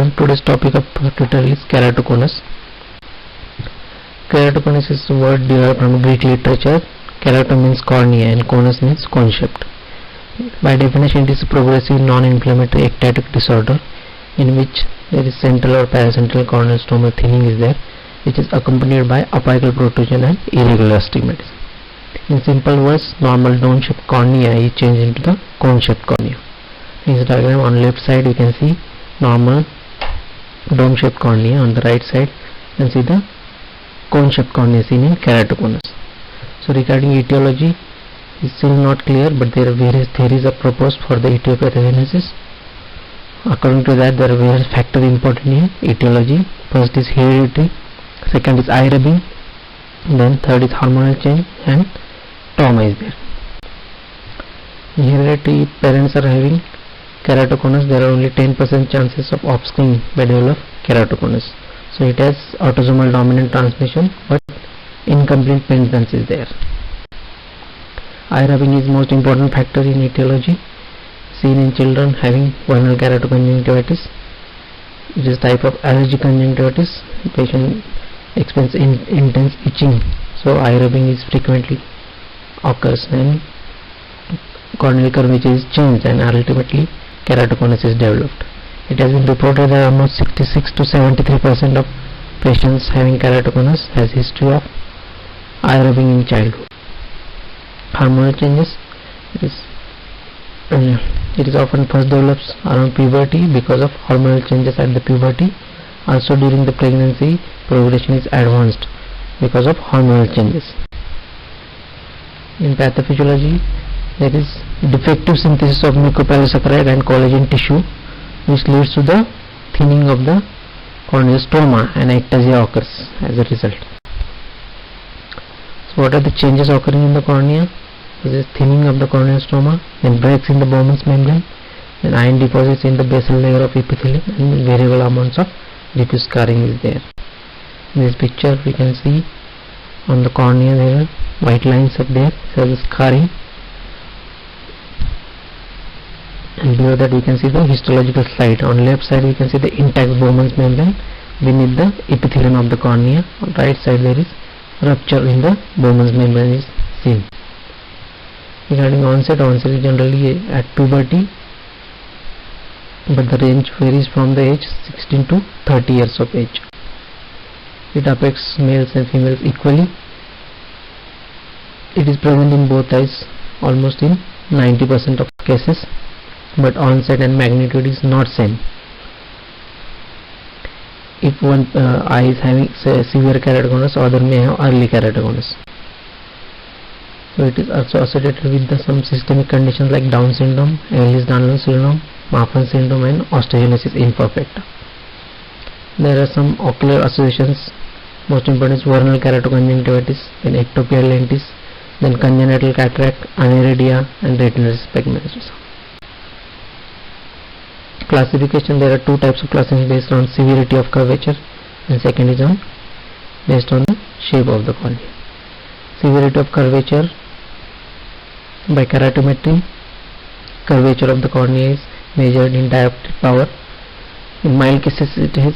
everyone. Today's topic of tutorial is keratoconus. Keratoconus is a word derived from Greek literature. Kerato means cornea and conus means cone shaped. By definition, it is a progressive non-inflammatory ectatic disorder in which there is central or paracentral corneal stromal thinning is there, which is accompanied by apical protrusion and irregular astigmatism. In simple words, normal dome-shaped cornea is changed into the cone-shaped cornea. In this diagram, on left side we can see normal dome-shaped cornea. On the right side you can see the cone-shaped cornea seen in keratoconus. So regarding etiology, is still not clear, but there are various theories are proposed for the etiopathogenesis. According to that, there are various factors important in etiology. First is heredity, second is eye rubbing, then third is hormonal change, and trauma is there. In heredity, parents are having keratoconus, there are only 10% chances of offspring by develop keratoconus. So it has autosomal dominant transmission, but incomplete maintenance is there. Eye rubbing is most important factor in etiology, seen in children having vernal keratoconjunctivitis. It is type of allergic conjunctivitis. The patient experiences intense itching, so eye rubbing is frequently occurs and corneal curvature is changed and ultimately keratoconus is developed. It has been reported that almost 66 to 73% of patients having keratoconus has history of eye rubbing in childhood. Hormonal changes, it is often first develops around puberty because of hormonal changes at the puberty. Also during the pregnancy, progression is advanced because of hormonal changes. In pathophysiology, there is defective synthesis of mucopolysaccharide and collagen tissue, which leads to the thinning of the corneal stroma, and ectasia occurs as a result. So what are the changes occurring in the cornea? There is thinning of the corneal stroma, then breaks in the Bowman's membrane, then iron deposits in the basal layer of epithelium, and variable amounts of diffuse scarring is there. In this picture we can see on the cornea there are white lines are there, so the scarring, and below that we can see the histological slide. On left side we can see the intact Bowman's membrane beneath the epithelium of the cornea. On right side there is rupture in the Bowman's membrane is seen. Regarding onset is generally at puberty, but the range varies from the age 16 to 30 years of age. It affects males and females equally. It is present in both eyes almost in 90% of cases, but onset and magnitude is not same. If one eye is having severe keratoconus, other may have early keratoconus. So it is also associated with some systemic conditions like Down syndrome, Ehlers-Danlos syndrome, Marfan syndrome, and osteogenesis imperfecta. There are some ocular associations. Most important is vernal keratoconjunctivitis, then ectopia lentis, then congenital cataract, aniridia, and retinitis pigmentosa. Classification: there are two types of classification based on severity of curvature, and second is based on the shape of the cornea. Severity of curvature by keratometry, curvature of the cornea is measured in dioptric power. In mild cases it is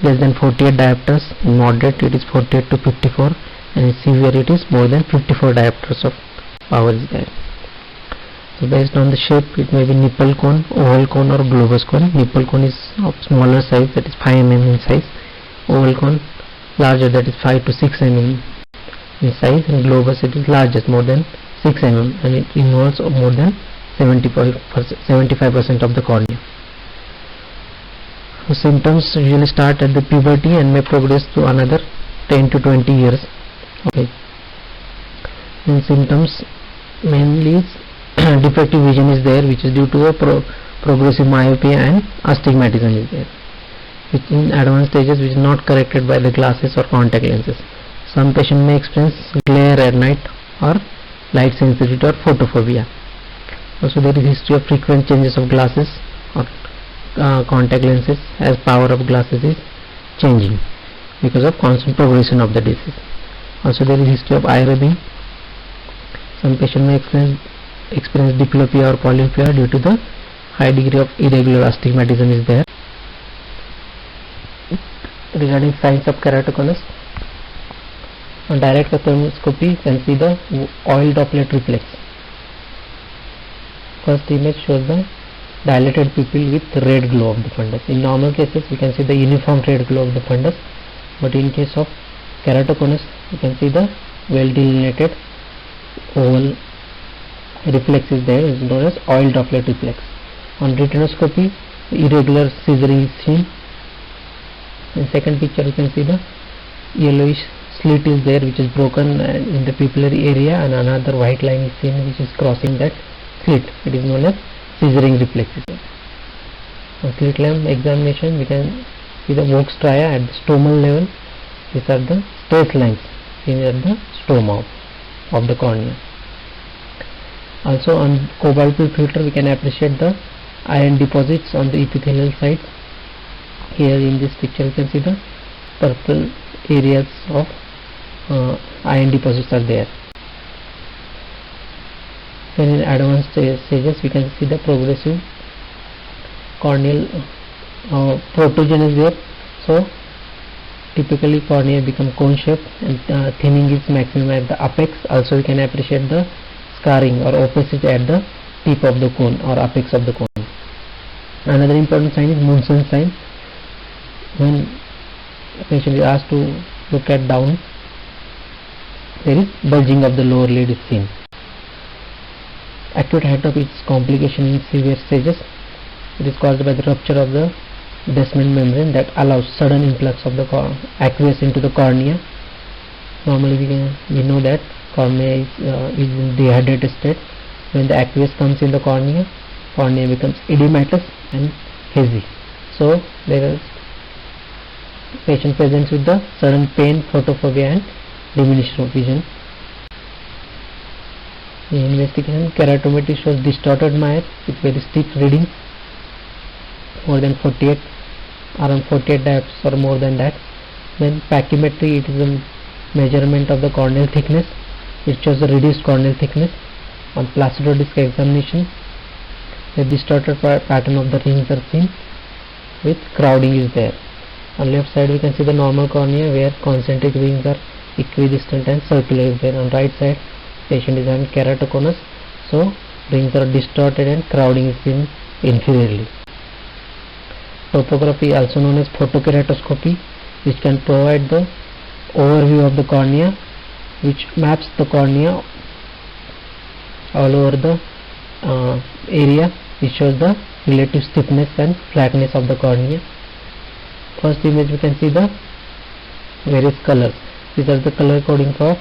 less than 48 diopters, in moderate it is 48 to 54, and in severe it is more than 54 diopters of power is there. So based on the shape, it may be nipple cone, oval cone, or globus cone. Nipple cone is of smaller size, that is 5 mm in size. Oval cone larger, that is 5 to 6 mm in size, and globus it is largest, more than 6 mm, and it involves more than 75% of the cornea. The symptoms usually start at the puberty and may progress to another 10 to 20 years. Okay. Then symptoms mainly is defective vision is there, which is due to the progressive myopia, and astigmatism is there, which in advanced stages which is not corrected by the glasses or contact lenses. Some patients may experience glare at night or light sensitivity or photophobia. Also there is history of frequent changes of glasses or contact lenses as power of glasses is changing because of constant progression of the disease. Also there is history of eye rubbing. Some patients may experience diplopia or polypia due to the high degree of irregular astigmatism is there. regarding signs of keratoconus. On direct ophthalmoscopy, you can see the oil droplet reflex. First image shows the dilated pupil with red glow of the fundus. In normal cases, we can see the uniform red glow of the fundus, but in case of keratoconus, you can see the well delineated oval reflex is there, is known as oil droplet reflex. On retinoscopy, irregular scissoring is seen. In second picture, you can see the yellowish slit is there, which is broken in the pupillary area, and another white line is seen which is crossing that slit. It is known as scissoring reflexes. On slit lamp examination, we can see the Vogt stria at the stomal level. These are the straight lines seen at the stoma of the cornea. Also on cobalt filter, we can appreciate the iron deposits on the epithelial side. Here in this picture, you can see the purple areas of iron deposits are there. Then in advanced stages, we can see the progressive corneal protrusion is there. So typically cornea become cone shaped, and thinning is maximum at the apex. Also, we can appreciate the scarring or opacity at the tip of the cone or apex of the cone. Another important sign is Munson sign. When the patient is asked to look at down, there is bulging of the lower lid is seen. Acute hydropic complication in severe stages. It is caused by the rupture of the basement membrane that allows sudden influx of the aqueous into the cornea. Normally we know that cornea is in dehydrated state. When the aqueous comes in the cornea becomes edematous and hazy. So there is patient presents with the sudden pain, photophobia, and diminished vision. The investigation keratometry shows distorted Meyer with very steep readings, more than 48, around 48 diopters or more than that. Then pachymetry, it is a measurement of the corneal thickness. It shows the reduced corneal thickness. On placido disc examination, the distorted pattern of the rings are seen with crowding is there. On left side, we can see the normal cornea where concentric rings are equidistant and circular is there. On right side, patient is having keratoconus, so rings are distorted and crowding is seen inferiorly. Topography, also known as photokeratoscopy, which can provide the overview of the cornea, which maps the cornea all over the area. It shows the relative stiffness and flatness of the cornea. First image, we can see the various colors. These are the color coding for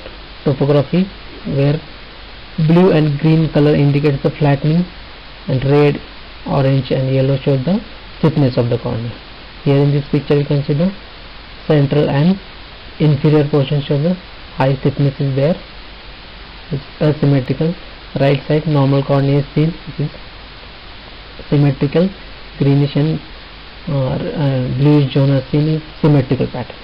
topography, where blue and green color indicates the flattening, and red, orange and yellow show the stiffness of the cornea. Here in this picture, you can see the central and inferior portion show the high stiffness is there. It's asymmetrical. Right side, normal cornea is seen, which is symmetrical. Greenish and bluish zone are seen in symmetrical pattern.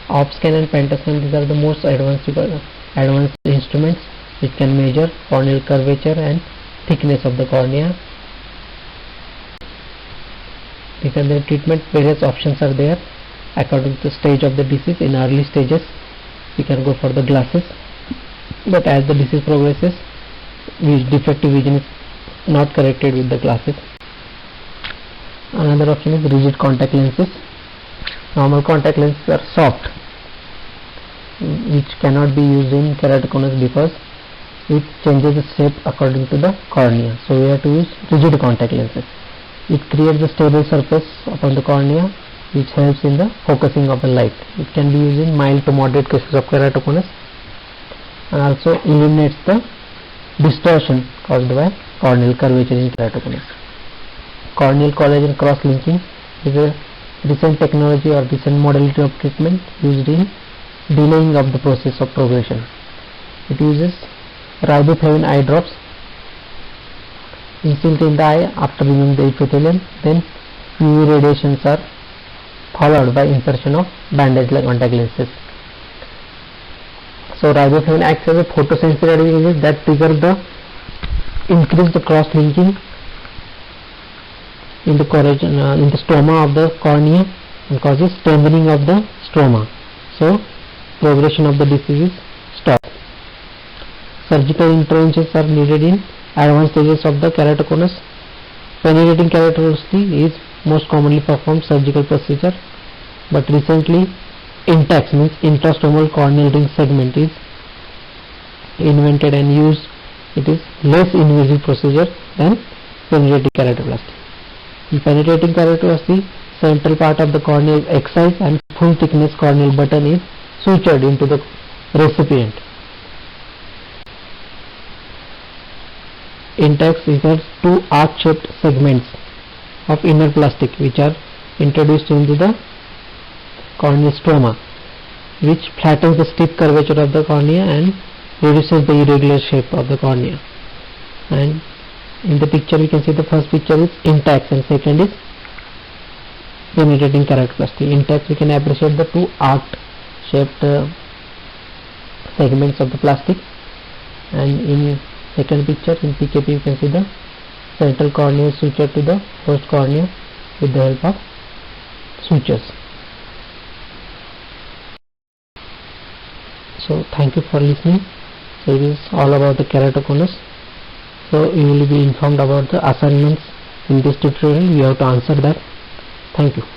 Opscan and pentascan, these are the most advanced instruments which can measure corneal curvature and thickness of the cornea. These are the treatment. Various options are there according to the stage of the disease. In early stages, we can go for the glasses, but as the disease progresses, defective vision is not corrected with the glasses. Another option is rigid contact lenses. Normal contact lenses are soft, which cannot be used in keratoconus because it changes the shape according to the cornea. So we have to use rigid contact lenses. It creates a stable surface upon the cornea, which helps in the focusing of the light. It can be used in mild to moderate cases of keratoconus, and also eliminates the distortion caused by corneal curvature in keratoconus. Corneal collagen cross-linking is a recent technology or recent modality of treatment used in delaying of the process of progression. It uses riboflavin eye drops instilled in the eye after removing the epithelium. Then UV radiations are followed by insertion of bandage-like contact lenses. So riboflavin acts as a photosensitive agent that trigger the increase the cross-linking in the stoma of the cornea, and causes strengthening of the stroma. So progression of the disease is stopped. Surgical interventions are needed in advanced stages of the keratoconus. Penetrating keratoplasty is most commonly performed surgical procedure, but recently INTEX means intrastromal corneal ring segment is invented and used. It is less invasive procedure than penetrating keratoplasty. In penetrating keratoplasty, central part of the cornea is excised and full thickness corneal button is sutured into the recipient. INTEX is two arc-shaped segments of inner plastic which are introduced into the corneal stroma, which flattens the stiff curvature of the cornea and reduces the irregular shape of the cornea. And in the picture we can see the first picture is INTEX and second is penetrating keratoplasty. INTEX we can appreciate the two arc shaped segments of the plastic, and in second picture in PKP you can see the central cornea is sutured to the host cornea with the help of sutures. So thank you for listening. So it is all about the keratoconus. So you will be informed about the assignments in this tutorial. You have to answer that. Thank you.